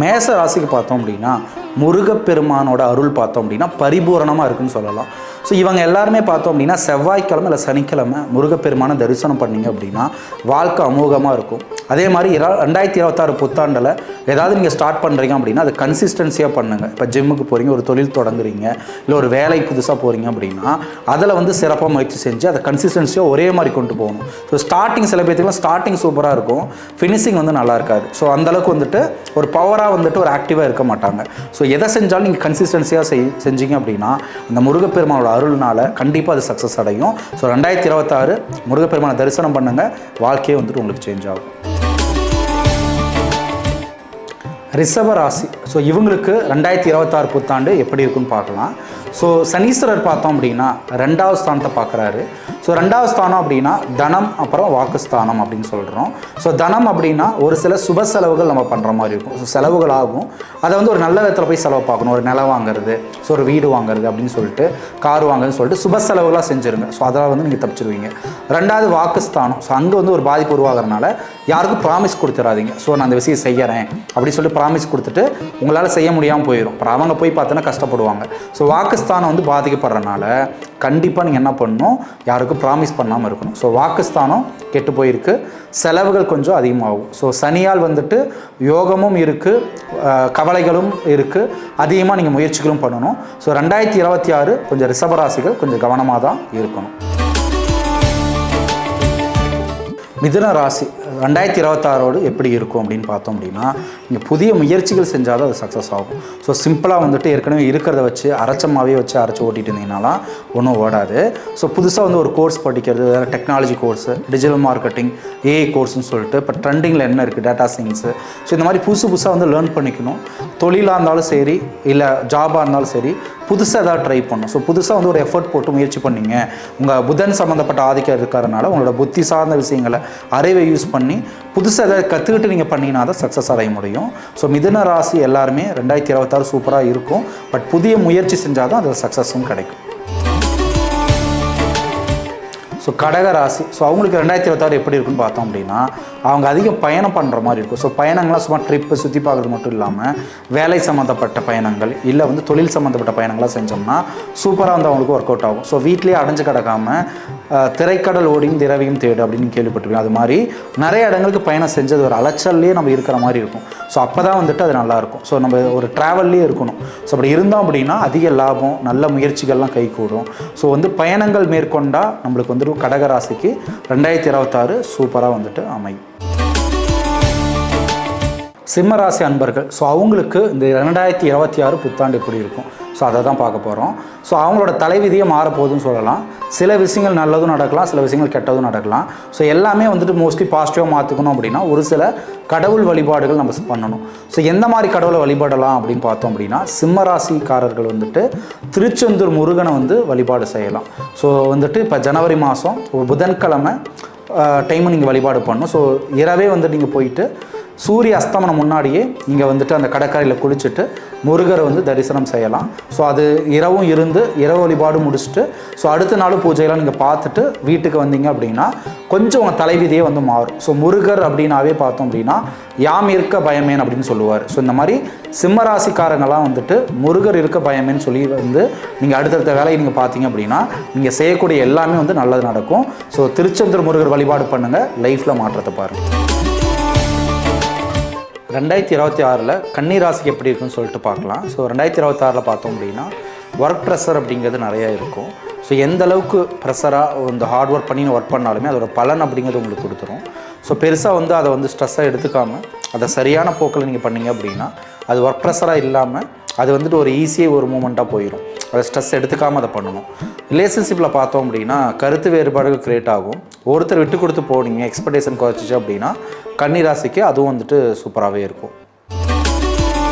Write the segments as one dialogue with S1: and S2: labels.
S1: மேச ராசிக்கு பார்த்தோம் அப்படின்னா முருகப்பெருமானோட அருள் பார்த்தோம் அப்படின்னா பரிபூரணமாக இருக்குன்னு சொல்லலாம். ஸோ இவங்க எல்லாருமே பார்த்தோம் அப்படின்னா செவ்வாய்க்கிழமை இல்லை சனிக்கிழமை முருகப்பெருமானை தரிசனம் பண்ணிங்க அப்படின்னா வாழ்க்கை அமோகமாக இருக்கும். அதே மாதிரி 2026 புத்தாண்டில் ஏதாவது நீங்கள் ஸ்டார்ட் பண்ணுறீங்க அப்படின்னா அது கன்சிஸ்டன்சியாக பண்ணுங்கள். இப்போ ஜிம்முக்கு போகிறீங்க, ஒரு தொழில் தொடங்குறீங்க, இல்லை ஒரு வேலை புதுசாக போகிறீங்க அப்படின்னா அதில் வந்து சிறப்பாக முயற்சி செஞ்சு அதை கன்சிஸ்டன்சியாக ஒரே மாதிரி கொண்டு போகணும். ஸோ ஸ்டார்டிங் சில பேர்த்துக்குலாம் ஸ்டார்டிங் சூப்பராக இருக்கும், ஃபினிஷிங் வந்து நல்லா இருக்காது. ஸோ அந்தளவுக்கு வந்துட்டு ஒரு பவராக வந்துட்டு ஒரு ஆக்டிவாக இருக்க மாட்டாங்க. ஸோ எதை செஞ்சாலும் நீங்கள் கன்சிஸ்டன்சியாக செஞ்சீங்க அப்படின்னா அந்த முருகப்பெருமானோட அருள்னால கண்டிப்பாக அது சக்ஸஸ் அடையும். ஸோ 2026 முருகப்பெருமானை தரிசனம் பண்ணுங்கள், வாழ்க்கையே வந்துட்டு உங்களுக்கு சேஞ்ச் ஆகும். ரிஷப ராசி. ஸோ இவங்களுக்கு 2026 புத்தாண்டு எப்படி இருக்குன்னு பார்க்கலாம். ஸோ சனீஸ்வரர் பார்த்தோம் அப்படின்னா 2வது ஸ்தானத்தை பார்க்குறாரு. ஸோ 2வது ஸ்தானம் அப்படின்னா தனம் அப்புறம் வாக்குஸ்தானம் அப்படின்னு சொல்கிறோம். ஸோ தனம் அப்படின்னா ஒரு சில சுப செலவுகள் நம்ம பண்ணுற மாதிரி இருக்கும். ஸோ செலவுகள் ஆகும், அதை வந்து ஒரு நல்ல விதத்தில் போய் செலவு பார்க்கணும். ஒரு நிலம் வாங்குறது, ஸோ ஒரு வீடு வாங்குறது அப்படின்னு சொல்லிட்டு, கார் வாங்குறதுன்னு சொல்லிட்டு சுப செலவுகளாக செஞ்சுருங்க. ஸோ அதெல்லாம் வந்து நீங்கள் தப்பிச்சிருவீங்க. 2வது வாக்குஸ்தானம். ஸோ அங்கே வந்து ஒரு பாதிப்பு உருவாகிறதுனால யாருக்கும் ப்ராமிஸ் கொடுத்துடாதீங்க. ஸோ நான் அந்த விஷயம் செய்கிறேன் அப்படின்னு சொல்லிட்டு ப்ராமிஸ் கொடுத்துட்டு உங்களால் செய்ய முடியாமல் போயிடும். அப்புறம் அவங்க போய் பார்த்தோன்னா கஷ்டப்படுவாங்க. ஸோ வாக்குஸ்தானம் வந்து பாதிக்கப்படுறதுனால கண்டிப்பாக நீங்கள் என்ன பண்ணணும், யாருக்கும் ப்ராமிஸ் பண்ணாமல் இருக்கணும். ஸோ வாக்குஸ்தானம் கெட்டு போயிருக்கு, செலவுகள் கொஞ்சம் அதிகமாகும். ஸோ சனியால் வந்துட்டு யோகமும் இருக்குது, கவலைகளும் இருக்குது, அதிகமாக நீங்கள் முயற்சிகளும் பண்ணணும். ஸோ 2026 கொஞ்சம் ரிஷபராசிகள் கொஞ்சம் கவனமாக தான் இருக்கணும். மிதுன ராசி 2026 எப்படி இருக்கும் அப்படின்னு பார்த்தோம் அப்படின்னா நீங்கள் புதிய முயற்சிகள் செஞ்சாலும் அது சக்ஸஸ் ஆகும். ஸோ சிம்பிளாக வந்துட்டு ஏற்கனவே இருக்கிறத வச்சு அரைச்சமாகவே வச்சு அரைச்சி ஓட்டிகிட்டு இருந்தீங்கனாலாம் ஒன்றும் ஓடாது. ஸோ புதுசாக வந்து ஒரு கோர்ஸ் படிக்கிறது, வேறு technology course, digital marketing, AI கோர்ஸ்னு சொல்லிட்டு இப்போ ட்ரெண்டிங்கில் என்ன இருக்குது, டேட்டா சயின்ஸு, ஸோ இந்த மாதிரி புதுசாக வந்து லேர்ன் பண்ணிக்கணும். தொழிலாக இருந்தாலும் சரி, இல்லை ஜாபாக இருந்தாலும் சரி, புதுசாக ஏதாவது ட்ரை பண்ணணும். ஸோ புதுசாக வந்து ஒரு எஃபர்ட் போட்டு முயற்சி பண்ணிங்க. உங்கள் புதன் சம்மந்தப்பட்ட ஆதிக்கம் இருக்கிறதுனால உங்களோட புத்தி சார்ந்த விஷயங்களை அறிவை யூஸ் பண்ணி புதுசாக எதாவது கற்றுக்கிட்டு நீங்கள் பண்ணிங்கன்னா தான் சக்ஸஸ் அடைய முடியும். ஸோ மிதுன ராசி எல்லாருமே 2026 சூப்பராக இருக்கும். பட் புதிய முயற்சி செஞ்சால் தான் அதில் சக்ஸஸும் கிடைக்கும். ஸோ கடக ராசி. ஸோ அவங்களுக்கு 2026 எப்படி இருக்குன்னு பார்த்தோம் அப்படின்னா அவங்க அதிகம் பயணம் பண்ணுற மாதிரி இருக்கும். ஸோ பயணங்கள்லாம் சும்மா ட்ரிப்பு சுற்றி பார்க்குறது மட்டும் இல்லாமல் வேலை சம்மந்தப்பட்ட பயணங்கள், இல்லை வந்து தொழில் சம்மந்தப்பட்ட பயணங்களாக செஞ்சோம்னா சூப்பராக வந்து அவங்களுக்கு ஒர்க் அவுட் ஆகும். ஸோ வீட்லேயே அடைஞ்சு கிடக்காமல் திரைக்கடல் ஓடியும் திரவியும் தேடு அப்படின்னு கேள்விப்பட்டிருக்கோம். அது மாதிரி நிறைய இடங்களுக்கு பயணம் செஞ்சது ஒரு அலைச்சல்லையே நம்ம இருக்கிற மாதிரி இருக்கும். ஸோ அப்போ தான் வந்துட்டு அது நல்லாயிருக்கும். ஸோ நம்ம ஒரு ட்ராவல்லே இருக்கணும். ஸோ அப்படி இருந்தோம் அப்படின்னா அதிக லாபம், நல்ல முயற்சிகள்லாம் கைகூடும். ஸோ வந்து பயணங்கள் மேற்கொண்டால் நம்மளுக்கு வந்துட்டு கடகராசிக்கு 2026 சூப்பராக வந்துட்டு அமையும். சிம்மராசி அன்பர்கள். ஸோ அவங்களுக்கு இந்த 2026 புத்தாண்டு எப்படி இருக்கும், ஸோ அதை தான் பார்க்க போகிறோம். ஸோ அவங்களோட தலைவிதியை மாறப்போகுதுன்னு சொல்லலாம். சில விஷயங்கள் நல்லதும் நடக்கலாம், சில விஷயங்கள் கெட்டதும் நடக்கலாம். ஸோ எல்லாமே வந்துட்டு மோஸ்ட்லி பாசிட்டிவாக மாற்றிக்கணும் அப்படின்னா ஒரு சில கடவுள் வழிபாடுகள் நம்ம பண்ணணும். ஸோ எந்த மாதிரி கடவுளை வழிபடலாம் அப்படின்னு பார்த்தோம் அப்படின்னா சிம்மராசிக்காரர்கள் வந்துட்டு திருச்செந்தூர் முருகனை வந்து வழிபாடு செய்யலாம். ஸோ வந்துட்டு இப்போ ஜனவரி மாதம் புதன்கிழமை டைமு நீங்கள் வழிபாடு பண்ணணும். ஸோ இரவே வந்துட்டு நீங்கள் போயிட்டு சூரிய அஸ்தமனம் முன்னாடியே நீங்கள் வந்துட்டு அந்த கடற்கரையில் குளிச்சுட்டு முருகரை வந்து தரிசனம் செய்யலாம். ஸோ அது இரவும் இருந்து இரவு வழிபாடு முடிச்சுட்டு ஸோ அடுத்த நாள் பூஜையெல்லாம் நீங்கள் பார்த்துட்டு வீட்டுக்கு வந்தீங்க அப்படின்னா கொஞ்சம் உங்கள் தலைவிதியே வந்து மாறும். ஸோ முருகர் அப்படின்னாவே பார்த்தோம் அப்படின்னா யாம் இருக்க பயமேன் அப்படின்னு சொல்லுவார். ஸோ இந்த மாதிரி சிம்மராசிக்காரங்களாம் வந்துட்டு முருகர் இருக்க பயமேன்னு சொல்லி வந்து நீங்கள் அடுத்தடுத்த வேலையை நீங்கள் பார்த்தீங்க அப்படின்னா நீங்கள் செய்யக்கூடிய எல்லாமே வந்து நல்லது நடக்கும். ஸோ திருச்செந்தூர் முருகர் வழிபாடு பண்ணுங்கள், லைஃப்பில் மாற்றத்தை பாருங்கள். 2026 கன்னிராசிக்கு எப்படி இருக்குன்னு சொல்லிட்டு பார்க்கலாம். ஸோ 2026 பார்த்தோம் அப்படின்னா ஒர்க் ப்ரெஷர் அப்படிங்கிறது நிறையா இருக்கும். ஸோ எந்த அளவுக்கு ப்ரெஷராக இந்த ஹார்ட் ஒர்க் பண்ணி ஒர்க் பண்ணாலுமே அதோட பலன் அப்படிங்கிறது உங்களுக்கு கொடுத்துரும். ஸோ பெருசாக வந்து அதை வந்து ஸ்ட்ரெஸ்ஸாக எடுத்துக்காமல் அதை சரியான போக்கில் நீங்கள் பண்ணீங்க அப்படின்னா அது ஒர்க் ப்ரெஷராக இல்லாமல் அது வந்துட்டு ஒரு ஈஸியாக ஒரு மூமெண்ட்டாக போயிடும். அதை ஸ்ட்ரெஸ் எடுத்துக்காமல் அதை பண்ணணும். ரிலேஷன்ஷிப்பில் பார்த்தோம் அப்படின்னா கருத்து வேறுபாடுகள் க்ரியேட் ஆகும். ஒருத்தர் விட்டு கொடுத்து போனீங்க, எக்ஸ்பெக்டேஷன் குறைச்சிச்சு அப்படின்னா கன்னிராசிக்கு அதுவும் வந்துட்டு சூப்பராகவே இருக்கும்.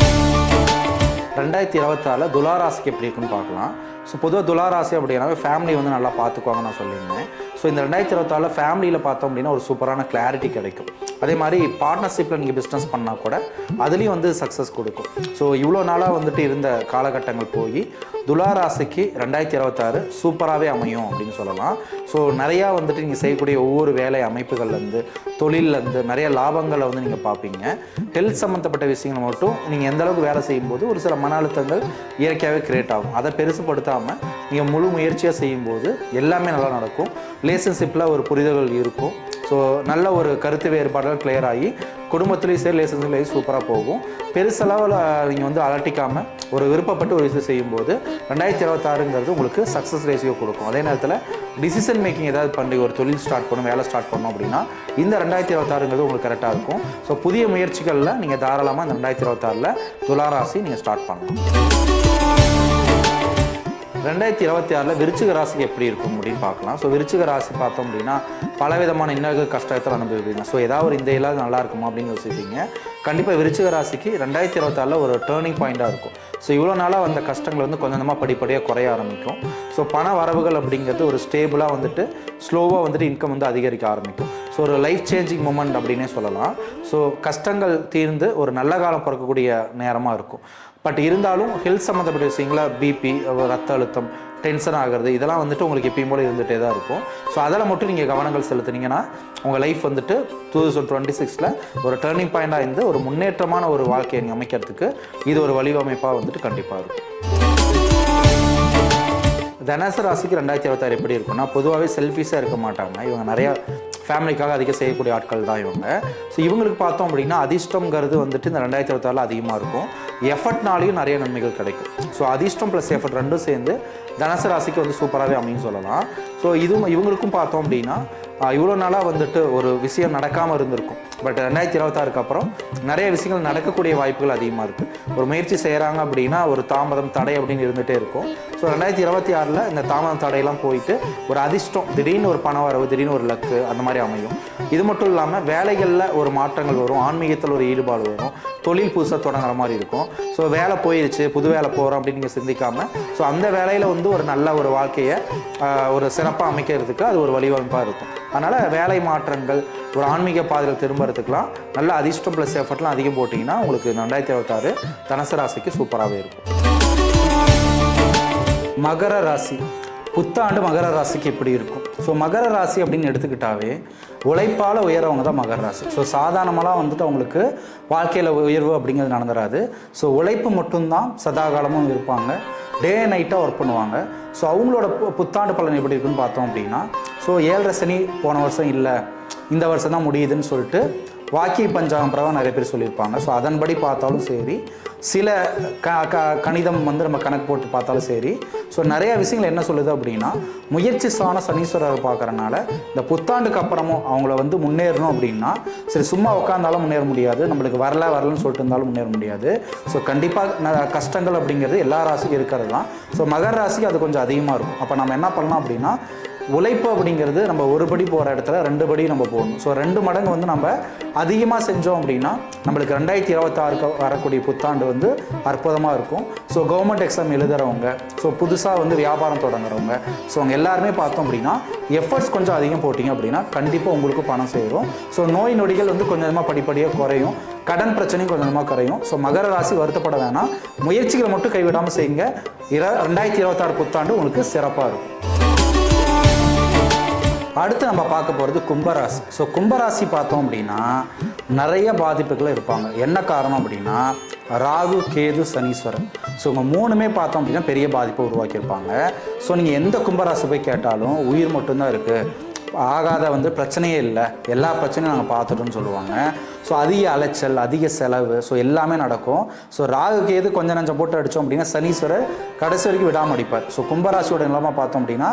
S1: 2026 துளாராசிக்கு எப்படி இருக்குன்னு பார்க்கலாம். ஸோ பொதுவாக துளாராசி அப்படின்னாவே ஃபேமிலி வந்து நல்லா பார்த்துக்குவாங்க நான் சொல்லியிருந்தேன். ஸோ இந்த 2026 ஃபேமிலியில் பார்த்தோம் அப்படின்னா ஒரு சூப்பரான கிளாரிட்டி கிடைக்கும். அதே மாதிரி பார்ட்னர்ஷிப்பில் நீங்கள் பிஸ்னஸ் பண்ணால் கூட அதுலேயும் வந்து சக்ஸஸ் கொடுக்கும். ஸோ இவ்வளோ நாளாக வந்துட்டு இருந்த காலகட்டங்கள் போய் துலா ராசிக்கு 2026 சூப்பராகவே அமையும் அப்படின்னு சொல்லலாம். ஸோ நிறையா வந்துட்டு நீங்கள் செய்யக்கூடிய ஒவ்வொரு வேலை அமைப்புகள்லேருந்து தொழிலேருந்து நிறைய லாபங்களை வந்து நீங்கள் பார்ப்பீங்க. ஹெல்த் சம்மந்தப்பட்ட விஷயங்கள் மட்டும் நீங்கள் எந்த அளவுக்கு வேலை செய்யும்போது ஒரு சில மன அழுத்தங்கள் இயற்கையாகவே கிரியேட் ஆகும். அதை பெருசுப்படுத்தாமல் நீங்கள் முழு முயற்சியாக செய்யும்போது எல்லாமே நல்லா நடக்கும். ரிலேஷன்ஷிப்பில் ஒரு புரிதல்கள் இருக்கும். ஸோ நல்ல ஒரு கருத்து வேறுபாடுகள் கிளியர் ஆகி குடும்பத்துலேயும் சரி ரிலேஷன்ஷிப்லேயும் சூப்பராக போகும். பெருசளவில் நீங்கள் வந்து அலட்டிக்காமல் ஒரு விருப்பப்பட்டு ஒரு விஷயம் செய்யும்போது 2026ங்கிறது உங்களுக்கு சக்ஸஸ் ரேஷியோ கொடுக்கும். அதே நேரத்தில் டிசிஷன் மேக்கிங் ஏதாவது பண்ணி ஒரு தொழில் ஸ்டார்ட் பண்ணணும், வேலை ஸ்டார்ட் பண்ணோம் அப்படின்னா இந்த 2026ங்கிறது உங்களுக்கு கரெக்டாக இருக்கும். ஸோ புதிய முயற்சிகளில் நீங்கள் தாராளமாக இந்த 2026ல் துலா ராசி நீங்கள் ஸ்டார்ட் பண்ணலாம். 2026 விருச்சிக ராசிக்கு எப்படி இருக்கும் அப்படின்னு பார்க்கலாம். ஸோ விருச்சிக ராசி பார்த்தோம் அப்படின்னா பலவிதமான இன்னல்கள் கஷ்டத்தில் அனுபவிப்பீங்க. ஸோ ஏதாவது ஒரு இந்த இல்லாத நல்லா இருக்குமா அப்படின்னு யோசிப்பீங்க. கண்டிப்பாக விருச்சிக ராசிக்கு 2026 ஒரு டேர்னிங் பாயிண்ட்டாக இருக்கும். ஸோ இவ்வளோ நாளாக வந்த கஷ்டங்கள் வந்து கொஞ்சம் கொஞ்சமாக படிப்படியாக குறைய ஆரம்பிக்கும். ஸோ பண வரவுகள் அப்படிங்கிறது ஒரு ஸ்டேபிளாக வந்துட்டு ஸ்லோவாக வந்துட்டு இன்கம் வந்து அதிகரிக்க ஆரம்பிக்கும். ஸோ ஒரு லைஃப் சேஞ்சிங் மூமெண்ட் அப்படின்னே சொல்லலாம். ஸோ கஷ்டங்கள் தீர்ந்து ஒரு நல்ல காலம் பிறக்கக்கூடிய நேரமாக இருக்கும். பட் இருந்தாலும் ஹெல்த் சம்மந்தப்பட்ட விஷயங்கள பிபி, ரத்த அழுத்தம், டென்ஷன் ஆகிறது இதெல்லாம் வந்துட்டு உங்களுக்கு எப்பயும் போல இருந்துகிட்டே தான் இருக்கும். ஸோ அதில் மட்டும் நீங்கள் கவனங்கள் செலுத்துனீங்கன்னா உங்கள் லைஃப் வந்துட்டு 2026 ஒரு டேர்னிங் பாயிண்டாக இருந்து ஒரு முன்னேற்றமான ஒரு வாழ்க்கையை நீங்கள் அமைக்கிறதுக்கு இது ஒரு வடிவமைப்பாக வந்துட்டு கண்டிப்பாக இருக்கும். தனுசு ராசிக்கு 2026 எப்படி இருக்குன்னா பொதுவாகவே செல்ஃபிஷாக இருக்க மாட்டாங்க. இவங்க நிறையா ஃபேமிலிக்காக அதிகம் செய்யக்கூடிய ஆட்கள் தான் இவங்க. ஸோ இவங்களுக்கு பார்த்தோம் அப்படின்னா அதிர்ஷ்டங்கிறது வந்துட்டு இந்த 2026 அதிகமாக இருக்கும். எஃபர்ட்னாலையும் நிறைய நன்மைகள் கிடைக்கும். ஸோ அதிர்ஷ்டம் ப்ளஸ் எஃபர்ட் ரெண்டும் சேர்ந்து தனுசு ராசிக்கு வந்து சூப்பராகவே அமையும் சொல்லலாம். ஸோ இவங்களுக்கும் பார்த்தோம் அப்படின்னா இவ்வளோ நாளாக வந்துட்டு ஒரு விஷயம் நடக்காமல் இருந்திருக்கும். பட் 2026 அப்புறம் நிறைய விஷயங்கள் நடக்கக்கூடிய வாய்ப்புகள் அதிகமாக இருக்குது. ஒரு முயற்சி செய்கிறாங்க அப்படின்னா ஒரு தாமதம் தடை அப்படின்னு இருந்துகிட்டே இருக்கும். ஸோ 2026 இந்த தாமதம் தடையெல்லாம் போயிட்டு ஒரு அதிர்ஷ்டம், திடீர்னு ஒரு பண வரவு, திடீர்னு ஒரு லக்கு அந்த மாதிரி அமையும். இது மட்டும் இல்லாமல் வேலைகளில் ஒரு மாற்றங்கள் வரும், ஆன்மீகத்தில் ஒரு ஈடுபாடு வரும், தொழில் புதுசாக தொடங்குற மாதிரி இருக்கும். ஸோ வேலை போயிடுச்சு, புது வேலை போகிறோம் அப்படின்னு நீங்கள் சிந்திக்காமல் ஸோ அந்த வேலையில் வந்து ஒரு நல்ல ஒரு வாழ்க்கையை ஒரு சிறப்பாக அமைக்கிறதுக்கு அது ஒரு வழிவமைப்பாக இருக்கும். அதனால் வேலை மாற்றங்கள், ஒரு ஆன்மீக பாதையில் திரும்புறதுக்கெலாம் நல்ல அதிர்ஷ்டம் ப்ளஸ் எஃபர்ட்லாம் அதிகம் போட்டிங்கன்னா உங்களுக்கு 2026 தனுசு ராசிக்கு சூப்பராகவே இருக்கும். மகர ராசி புத்தாண்டு மகர ராசிக்கு எப்படி இருக்கும்? ஸோ மகர ராசி அப்படின்னு எடுத்துக்கிட்டாவே உழைப்பால் உயரவங்க தான் மகர ராசி. ஸோ சாதாரணமாக வந்துட்டு அவங்களுக்கு வாழ்க்கையில் உயர்வு அப்படிங்கிறது நடந்துடாது. ஸோ உழைப்பு மட்டும்தான் சதாகாலமும் இருப்பாங்க, டே நைட்டாக ஒர்க் பண்ணுவாங்க. ஸோ அவங்களோட புத்தாண்டு பலன் எப்படி இருக்குன்னு பார்த்தோம் அப்படின்னா ஸோ 7.5 சனி போன வருஷம் இல்லை, இந்த வருஷம் தான் முடியுதுன்னு சொல்லிட்டு வாக்கிய பஞ்சாங்கம் பிரகாரம் நிறைய பேர் சொல்லியிருப்பாங்க. ஸோ அதன்படி பார்த்தாலும் சரி, சில கணிதம் வந்து நம்ம கணக்கு போட்டு பார்த்தாலும் சரி, ஸோ நிறைய விஷயங்கள் என்ன சொல்லுது அப்படின்னா முயற்சி சாண சனீஸ்வரர் பார்க்குறனால இந்த புத்தாண்டுக்கு அப்புறமும் அவங்கள வந்து முன்னேறணும் அப்படின்னா சரி சும்மா உட்காந்தாலும் முன்னேற முடியாது, நம்மளுக்கு வரலன்னு சொல்லிட்டு இருந்தாலும் முன்னேற முடியாது. ஸோ கண்டிப்பாக கஷ்டங்கள் அப்படிங்கிறது எல்லா ராசிக்கும் இருக்கிறது தான். ஸோ மகர ராசிக்கு அது கொஞ்சம் அதிகமாக இருக்கும். அப்போ நம்ம என்ன பண்ணலாம் அப்படின்னா உழைப்பு அப்படிங்கிறது நம்ம ஒரு படி போகிற இடத்துல 2 படி நம்ம போகணும். ஸோ 2 மடங்கு வந்து நம்ம அதிகமாக செஞ்சோம் அப்படின்னா நம்மளுக்கு 2026 வரக்கூடிய புத்தாண்டு வந்து அற்புதமாக இருக்கும். ஸோ கவர்மெண்ட் எக்ஸாம் எழுதுகிறவங்க, ஸோ புதுசாக வந்து வியாபாரம் தொடங்குறவங்க, ஸோ அவங்க எல்லாருமே பார்த்தோம் அப்படின்னா எஃபர்ட்ஸ் கொஞ்சம் அதிகம் போட்டிங்க அப்படின்னா கண்டிப்பாக உங்களுக்கு பணம் சேரும். ஸோ நோய் நொடிகள் வந்து கொஞ்சமாக படிப்படியாக குறையும், கடன் பிரச்சனையும் கொஞ்சமாக குறையும். ஸோ மகர ராசி வருத்தப்பட வேணாம், முயற்சிகளை மட்டும் கைவிடாமல் செய்யுங்க. 2026 புத்தாண்டு உங்களுக்கு சிறப்பாக இருக்கும். அடுத்து நம்ம பார்க்க போகிறது கும்பராசி. ஸோ கும்பராசி பார்த்தோம் அப்படின்னா நிறைய பாதிப்புகள் இருப்பாங்க. என்ன காரணம் அப்படின்னா ராகு, கேது, சனீஸ்வரன். ஸோ இவங்க 3மே பார்த்தோம் அப்படின்னா பெரிய பாதிப்பை உருவாக்கியிருப்பாங்க. ஸோ நீங்கள் எந்த கும்பராசி போய் கேட்டாலும் உயிர் மட்டும்தான் இருக்குது, ஆகாத வந்து பிரச்சனையே இல்லை, எல்லா பிரச்சனையும் நாங்கள் பார்த்துட்டோன்னு சொல்லுவாங்க. ஸோ அதிக அலைச்சல், அதிக செலவு, ஸோ எல்லாமே நடக்கும். ஸோ ராகுக்கு எது கொஞ்சம் நஞ்சம் போட்டு அடித்தோம் அப்படின்னா சனீஸ்வரர் கடைசி வரைக்கும் விடாமல் அடிப்பார். ஸோ கும்பராசியோட நிலமாக பார்த்தோம் அப்படின்னா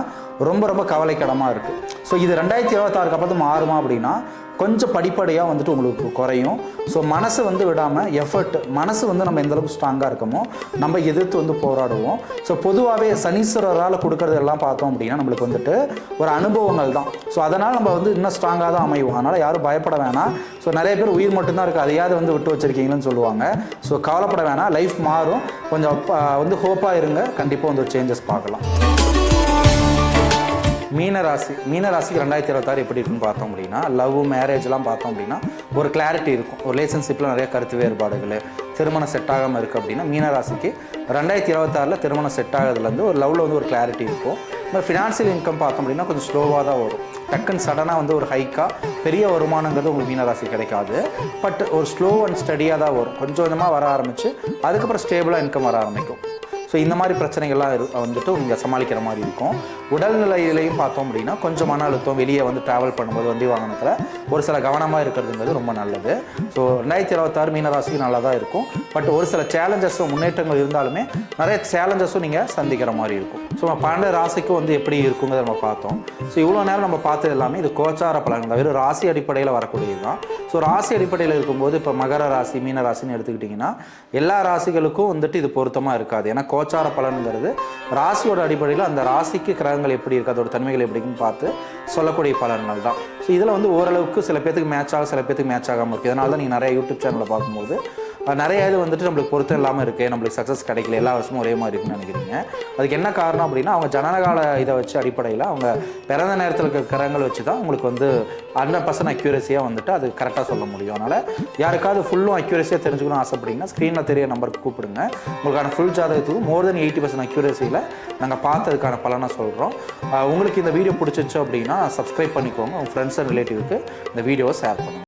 S1: ரொம்ப கவலைக்கிடமாக இருக்குது. ஸோ இது 2026 அப்புறம் மாறுமா அப்படின்னா கொஞ்சம் படிப்படியாக வந்துட்டு உங்களுக்கு குறையும். ஸோ மனசு வந்து விடாமல் எஃபர்ட், மனசு வந்து நம்ம எந்தளவுக்கு ஸ்ட்ராங்காக இருக்கமோ நம்ம எதிர்த்து வந்து போராடுவோம். ஸோ பொதுவாகவே சனீஸ்வரரால் கொடுக்கறது எல்லாம் பார்த்தோம் அப்படின்னா நம்மளுக்கு வந்துட்டு ஒரு அனுபவங்கள் தான். ஸோ அதனால் நம்ம வந்து இன்னும் ஸ்ட்ராங்காக தான் அமைவோம். அதனால் யாரும் பயப்பட வேணாம். ஸோ நிறைய பேர் உயிர் மட்டும்தான் இருக்குது, அதையாவது வந்து விட்டு வச்சுருக்கீங்கன்னு சொல்லுவாங்க. ஸோ கவலைப்பட வேணாம், லைஃப் மாறும். கொஞ்சம் வந்து ஹோப்பாக இருங்க, கண்டிப்பாக வந்து ஒரு சேஞ்சஸ் பார்க்கலாம். மீனராசிக்கு 2026 எப்படி இருக்குன்னு பார்த்தோம் அப்படின்னா, லவ் மேரேஜ்லாம் பார்த்தோம் அப்படின்னா ஒரு கிளாரிட்டி இருக்கும். ஒரு ரிலேஷன்ஷிப்பில் நிறைய கருத்து வேறுபாடுகள், திருமணம் செட் ஆகாமல் இருக்குது அப்படின்னா மீனராசிக்கு 2026 திருமணம் செட் ஆகிறதுலேருந்து ஒரு லவ்வில் வந்து ஒரு கிளாரிட்டி இருக்கும். இப்போ ஃபினான்ஷியல் இன்கம் பார்த்தோம் அப்படின்னா கொஞ்சம் ஸ்லோவாக தான் வரும். டக்குன்னு சடனாக வந்து ஒரு ஹைக்காக பெரிய வருமானங்கிறது உங்களுக்கு மீனராசி கிடைக்காது. பட் ஒரு ஸ்லோ அண்ட் ஸ்டடியாக தான் வரும். கொஞ்சம் கொஞ்சமாக வர ஆரம்பித்து அதுக்கப்புறம் ஸ்டேபிளாக இன்கம் வர ஆரம்பிக்கும். ஸோ இந்த மாதிரி பிரச்சனைகள்லாம் வந்துட்டு நீங்கள் சமாளிக்கிற மாதிரி இருக்கும். உடல்நிலையிலையும் பார்த்தோம் அப்படின்னா கொஞ்சம் மன அழுத்தம், வெளியே வந்து ட்ராவல் பண்ணும்போது வண்டி வாகனத்தில் ஒரு சில கவனமாக இருக்கிறதுங்கிறது ரொம்ப நல்லது. ஸோ 2026 மீனராசிக்கு நல்லா தான் இருக்கும். பட் ஒரு சில சேலஞ்சஸும் முன்னேற்றங்கள் இருந்தாலுமே நிறைய சேலஞ்சஸும் நீங்கள் சந்திக்கிற மாதிரி இருக்கும். ஸோ 12 ராசிக்கும் வந்து எப்படி இருக்குங்கிறத நம்ம பார்த்தோம். ஸோ இவ்வளோ நேரம் நம்ம பார்த்தது எல்லாமே இது கோச்சார பலன்கள் தான், வெறும் ராசி அடிப்படையில் வரக்கூடியது தான். ஸோ ராசி அடிப்படையில் இருக்கும்போது இப்போ மகர ராசி, மீன ராசின்னு எடுத்துக்கிட்டிங்கன்னா எல்லா ராசிகளுக்கும் வந்துட்டு இது பொருத்தமாக இருக்காது. ஏன்னா கோச்சார பலன்கிறது ராசியோட அடிப்படையில் அந்த ராசிக்கு கிரகங்கள் எப்படி இருக்குது, அதோட தன்மைகள் எப்படின்னு பார்த்து சொல்லக்கூடிய பலன்கள் தான். ஸோ இதில் வந்து ஓரளவுக்கு சில பேத்துக்கு மேட்ச் ஆகும், சில பேத்துக்கு மேட்ச் ஆகாமல் இருக்குது. இதனால தான் நீங்கள் நிறைய யூடியூப் சேனலில் பார்க்கும்போது நிறைய இது வந்துட்டு நம்மளுக்கு பொருத்தம் இல்லாமல் இருக்குது, நம்மளுக்கு சக்ஸஸ் கிடைக்கல, எல்லா வருஷமும் ஒரே மாதிரி இருக்குன்னு நினைக்கிறீங்க. அதுக்கு என்ன காரணம் அப்படின்னா அவங்க ஜனனகால இதை வச்சு அடிப்படையில் அவங்க பிறந்த நேரத்தில் இருக்கிற கிரகங்கள் வச்சு தான் உங்களுக்கு வந்து 100% அக்யூரஸியாக வந்துட்டு அது கரெக்டாக சொல்ல முடியும். அதனால் யாருக்காவது ஃபுல்லும் அக்யூரஸியாக தெரிஞ்சுக்கணும்னு ஆசைப்பட்டீங்கன்னா ஸ்க்ரீனில் தெரிய நம்பருக்கு கூப்பிடுங்க. உங்களுக்கான ஃபுல் ஜாதகத்துக்கு மோர் தென் 80% அக்யூரஸியில் நாங்கள் பார்த்ததுக்கான பலனை சொல்கிறோம். உங்களுக்கு இந்த வீடியோ பிடிச்சிச்சு அப்படின்னா சப்ஸ்கிரைப் பண்ணிக்கோங்க. உங்கள் ஃப்ரெண்ட்ஸ் அண்ட் ரிலேட்டிவ்க்கு இந்த வீடியோவை ஷேர் பண்ணுங்கள்.